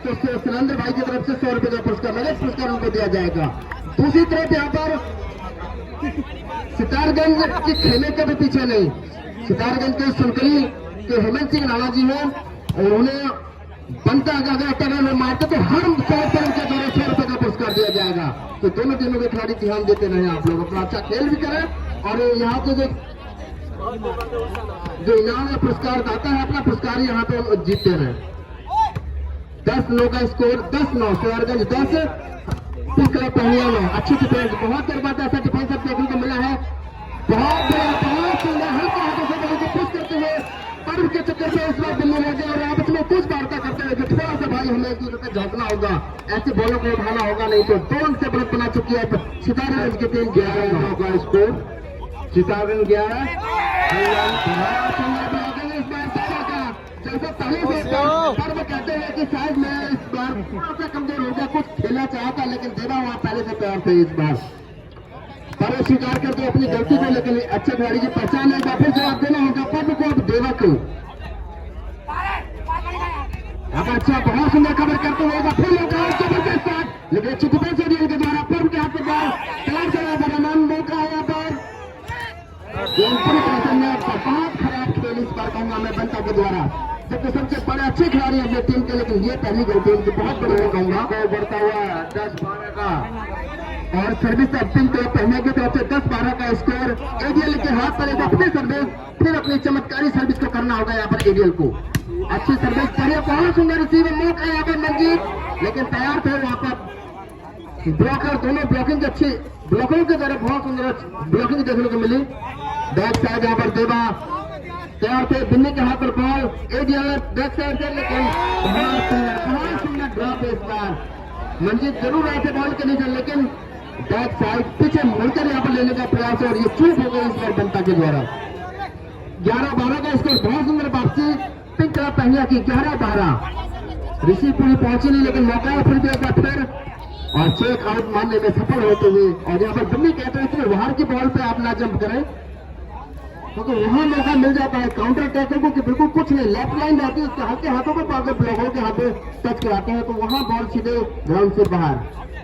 तो सुरेंद्र भाई की तरफ से 100 रुपए का पुरस्कार, नगद पुरस्कार उनको दिया जाएगा। दूसरी तरफ यहाँ पर सितारगंज के खेमे के भी पीछे नहीं, सितारगंज के सुनकरी के हेमंत सिंह राणा जी हैं और उन्हें बनता अगर टगर में मारते तो हर 100 के द्वारा 100 रुपए का पुरस्कार दिया जाएगा। तो दोनों टीमों के खिलाड़ी ध्यान देते रहे, आप लोग अपना अच्छा खेल भी करें और यहाँ पे जो इनाम या पुरस्कार दाता है अपना पुरस्कार यहाँ पे जीतते रहे। 10-9 का स्कोर, 10-9 सितारगंज 10 तीसरा पहलिया 9। अच्छी डिफेंस, बहुत देर बाद ऐसा डिफेंस अब देखने को मिला है। बहुत सुंदर हल्के हाथों से बॉल को पुश करते हुए पर्व के चक्कर से इस बार दिल्ली ले गए और आपस में कुछ वार्ता करते हुए थोड़ा सा भाई हमें एक दूसरे से झोंकना होगा, ऐसे बॉलों को उठाना होगा, नहीं तो 2 से बढ़त बना चुकी है सितारगंज की टीम। 11 का स्कोर, सितारगंज 11। इस बार जैसे पहले से पर्व कहते हैं कि शायद मैं इस बार थोड़ा सा कमजोर हो गया, कुछ खेलना चाहता लेकिन देवा वहां पहले से तैयार थे। इस बार पर्व स्वीकार करते अपनी गलती को, लेकिन अच्छे खिलाड़ी की पहचान है, फिर जवाब देना होगा पर्व को, अब देवा को। अब अच्छा बहुत सुंदर कवर करते हुए फिर जबरदस्त शॉट, लेकिन अच्छी डिफेंस एरियल के द्वारा पर्व के हाथ में बॉल तैयार चला बरामान मौका है यहाँ पर। बहुत खराब खेल इस बार कहूंगा मैं बनता के द्वारा, जबकि सबसे बड़े अच्छे खिलाड़ी अपनी टीम के, लेकिन ये पहली गलती उनकी बहुत बड़ी कहूंगा। बढ़ता हुआ 10-12 का और सर्विस टीम को पहने की तरफ से 10-12 का स्कोर। एडीएल के हाथ पर एक अपनी सर्विस, फिर अपनी चमत्कारी सर्विस को करना होगा यहाँ पर एडीएल को। अच्छी सर्विस करिए, बहुत सुंदर रिसीवर मौका यहाँ पर मंजीत, लेकिन तैयार थे वहां पर ब्लॉकर, दोनों ब्लॉकिंग अच्छी ब्लॉकरों की तरफ बहुत सुंदर ब्लॉकिंग देखने को मिली। बैक साइड यहाँ पर देवा तैयार थे, बिन्नी के हाथ पर बॉल, एडीएल बैक साइड से, लेकिन बहुत सुंदर ड्रॉप है इस बार। मंजीत जरूर आए थे बॉल के नीचे, लेकिन बैक साइड पीछे मुड़कर यहाँ पर लेने का प्रयास और ये चूक हो गई इस बार बनता के द्वारा। 11-12 का स्कोर, बहुत सुंदर वापसी पिंक कलर पहनिया की। 11-12 ऋषि पूरी पहुंची नहीं, लेकिन मौका फिर भी एक बार फिर और चेक आउट मारने में सफल होते हुए। और यहाँ पर बिन्नी कहते हैं कि बाहर की बॉल पे आप ना जंप करें, क्योंकि वहां मौका मिल जाता है काउंटर अटैकर को कि बिल्कुल कुछ नहीं, लेफ्ट लाइन रहती है, उसके हल्के हाथों को पाकर ब्लॉकों के हाथों टच कराते हैं, तो वहां बॉल सीधे ग्राउंड से बाहर।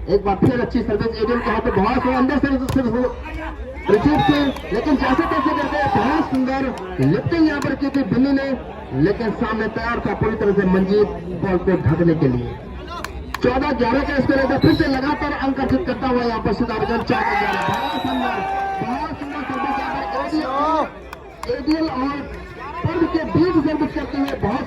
एक बार फिर अच्छी सर्विस एडीएल के हाथ में, बहुत अंदर से रिसीव थी, लेकिन जैसे तैसे करके बहुत सुंदर लिफ्टिंग यहाँ पर की थी बिन्नी ने, लेकिन सामने तैयार था पूरी तरह से मंजीत बॉल को ढकने के लिए। 14-11 का स्कोर फिर से लगातार अंक अर्जित करता हुआ यहाँ पर सितारगंज 14-11। बहुत सुंदर सर्विस यहाँ पर एडीएल और पर्व के बीच सर्विस करते हुए बहुत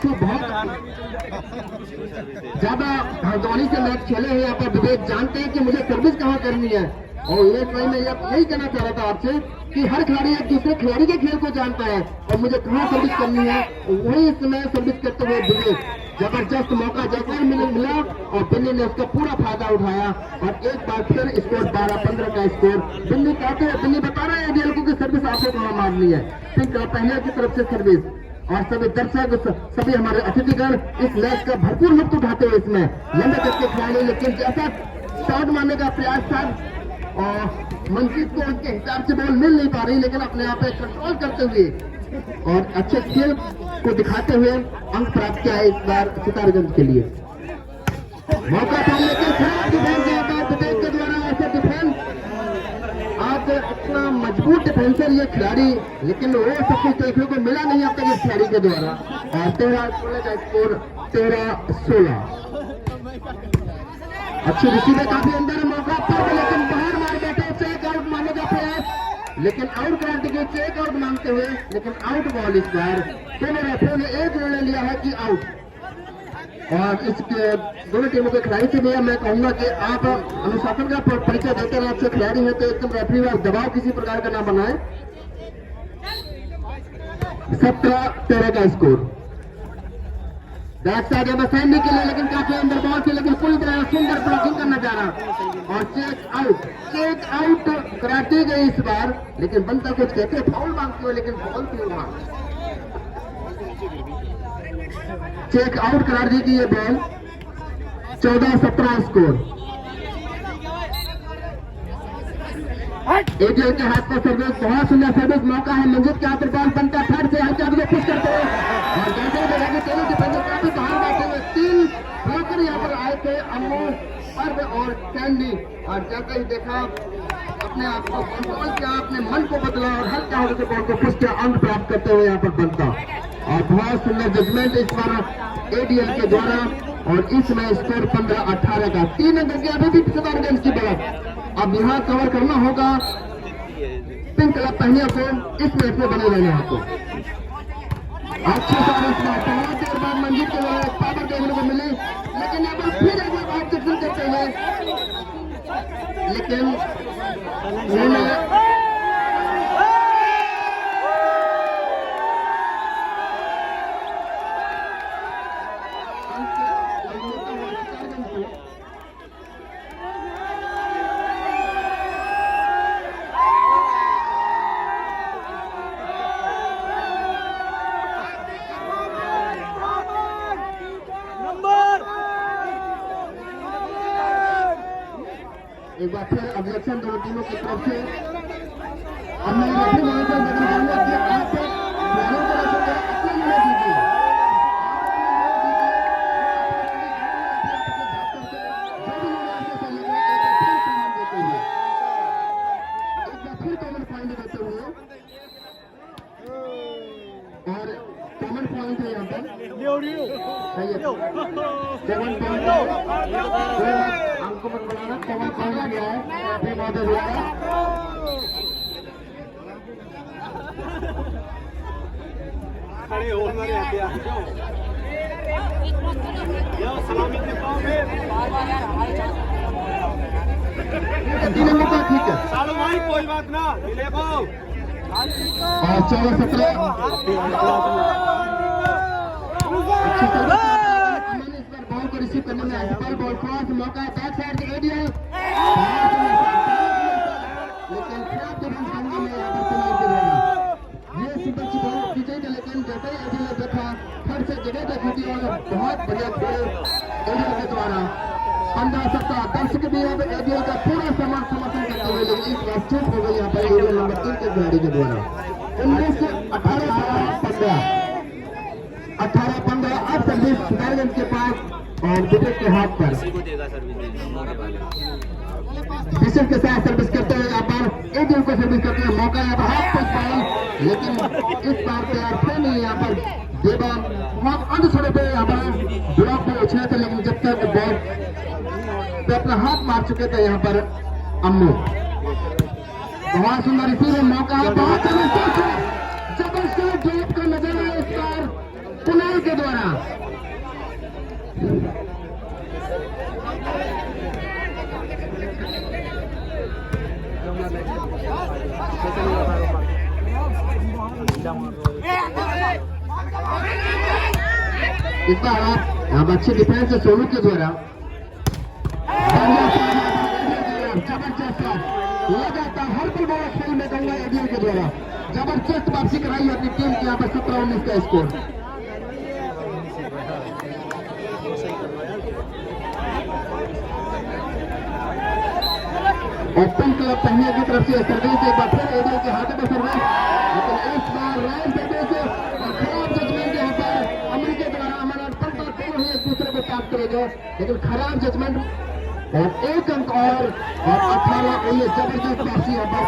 ज्यादा हरदौनी से मैच खेले हैं यहाँ पर विवेक, जानते हैं कि मुझे सर्विस कहाँ करनी है। और ये कोई मैं यही कहना चाह रहा था आपसे कि हर खिलाड़ी एक दूसरे खिलाड़ी के खेल को जानता है और मुझे कहाँ सर्विस करनी है, वही इस समय सर्विस करते हुए विवेक जबरदस्त मौका जैसा मिला और बिन्नी ने उसका पूरा फायदा उठाया और एक बार फिर स्कोर 12-15 का स्कोर। बिन्नी कहते हैं, बिन्नी बता रहे हैं एडीएल को कि सर्विस आपको कहाँ मारनी है। पिंक पहले की तरफ से सर्विस और सभी दर्शक सभी हमारे अतिथिगण इस मैच का भरपूर लुत्फ उठाते हुए इसमें लंबे तक के खिलाड़ी, लेकिन जैसा शॉट मारने का प्रयास था और मंजीत को उनके हिसाब से बॉल मिल नहीं पा रही, लेकिन अपने आप पे कंट्रोल करते हुए और अच्छे खेल को दिखाते हुए अंक प्राप्त किया है इस बार सितारगंज के लिए। मौका था लेकिन खराब डिफेंस के द्वारा, ऐसा डिफेंस आज इतना मजबूत डिफेंसर ये खिलाड़ी, लेकिन वो सब कुछ देखने को मिला नहीं अब तक इस खिलाड़ी के द्वारा। और 13-16 का स्कोर 13-16। अच्छी रिसीवर काफी अंदर मौका पर, लेकिन बाहर मार बैठे, चेक आउट मारने का प्रयास, लेकिन आउट कराने के चेक आउट मांगते हुए, लेकिन आउट बॉल इस बार दोनों रेफरी ने एक निर्णय लिया है कि आउट। और इसके दोनों टीमों के खिलाड़ी से भी मैं कहूंगा कि आप अनुशासन का परिचय देते हैं, आपसे खिलाड़ी है तो एकदम रेफरी और दबाव किसी प्रकार का ना बनाए। 17-13 का स्कोर। बैक साइड बसाने के लिए, लेकिन काफी अंदर बॉल थी, लेकिन पूरी तरह सुंदर ब्लॉकिंग करना चाह रहा और चेक आउट कराती गई इस बार, लेकिन बनता कुछ कहते फाउल मांगते हुए, लेकिन फाउल थी वहां, चेक आउट करार दी गई ये बॉल। 14-17 स्कोर। एडीएल के हाथ पर सर्विस, बहुत सुंदर सर्विस मौका है, मंजीत के हाथ पर बॉल बनता है, थर्ड से पुश करते हैं और जैसे ही देखा कि दोनों डिफेंडर काफी बाहर बैठे हुए, 3 ब्लॉक ध्यान दी और जाकर ही देखा, अपने आप को कंट्रोल किया, अपने मन को बदला और हल्का होकर बॉल को पुश किया, अंक प्राप्त करते हुए यहाँ पर बनता। और बहुत सुंदर जजमेंट इस बार एडीएल के द्वारा और इसमें स्कोर 15-18 का 3 अंक की अभी भी सितारगंज की बढ़त। अब यहाँ कवर करना होगा पिंक क्लब पहनिया को, इस मैच में बने रहने आपको। अच्छी सर्विस में बहुत देर बाद मंजीत के द्वारा पावर देखने को मिली, लेकिन यहाँ पर फिर एक बार ऑब्जेक्शन करते हुए, लेकिन एक बार फिर ऑब्जेक्शन दोनों टीमों की तरफ से। अब मैं रेफरी महोदय से बताऊंगा कि आप खिलाड़ियों को रखोगे, अपने लिए दीजिए। एक बार फिर कॉमन पॉइंट देते हुए, और कॉमन पॉइंट है यहाँ पर, कॉमन पॉइंट अंकों में बनाना, कॉमन पॉइंट गया है रेफरी महोदय द्वारा। खड़े हो मेरे सलामी के पाँव में ठीक है सालू भाई, कोई बात ना मिले को। और 14-17 अच्छी सर्विस इस बार बॉल को रिसीव करने में असफल, बॉल क्रॉस मौका बैक साइड से एडीएल, लेकिन खराब डिफेंस करने में यहाँ पर सुनील के द्वारा ये सिंपल सी बॉल की गई, लेकिन जैसे ही एडीएल ने देखा फिर से जगह देखी थी और बहुत बढ़िया खेल एडीएल के द्वारा। 15-17 दर्शक भी यहाँ पर एडीएल का पूरा समर्थन करते हुए, लेकिन इस बार चूक हो गई यहाँ पर एडीएल नंबर 3 के खिलाड़ी के द्वारा। 18-15 अब सर्विस सितारगंज के पास और विकेट के हाथ पर विशेष के साथ सर्विस करते हुए यहाँ पर एडीएल को सर्विस करते हुए मौका यहाँ पर हाथ पर पाई, लेकिन इस बार तैयार थे नहीं यहाँ पर देवा, बहुत अंत छोड़े पे यहाँ पर ब्लॉक में उछले थे, लेकिन जब तक बॉल पे अपना हाथ मार चुके थे यहाँ पर अम्मू। बहुत सुंदर इसी मौका, बहुत जबरदस्त ड्रॉप का नजारा इस बार कुणाल के द्वारा। इस बार आप अच्छी डिफेंस है सोनू के द्वारा, जबरदस्त लगातार हर बल बॉल खेल में गंगा एडीएल के द्वारा जबरदस्त वापसी कराई अपनी टीम की यहाँ पर 17-19 का स्कोर। ओपन क्लब पहले की तरफ से सर्विस, एक बार फिर एडीएल के हाथों में सर्विस, लेकिन इस बार राइट सर्विस और खराब जजमेंट यहाँ पर अमन के द्वारा। अमन और पंत दोनों ही एक दूसरे को प्राप्त करेंगे, लेकिन खराब जजमेंट और 1 अंक और 18 ये जबरदस्त वापसी यहाँ पर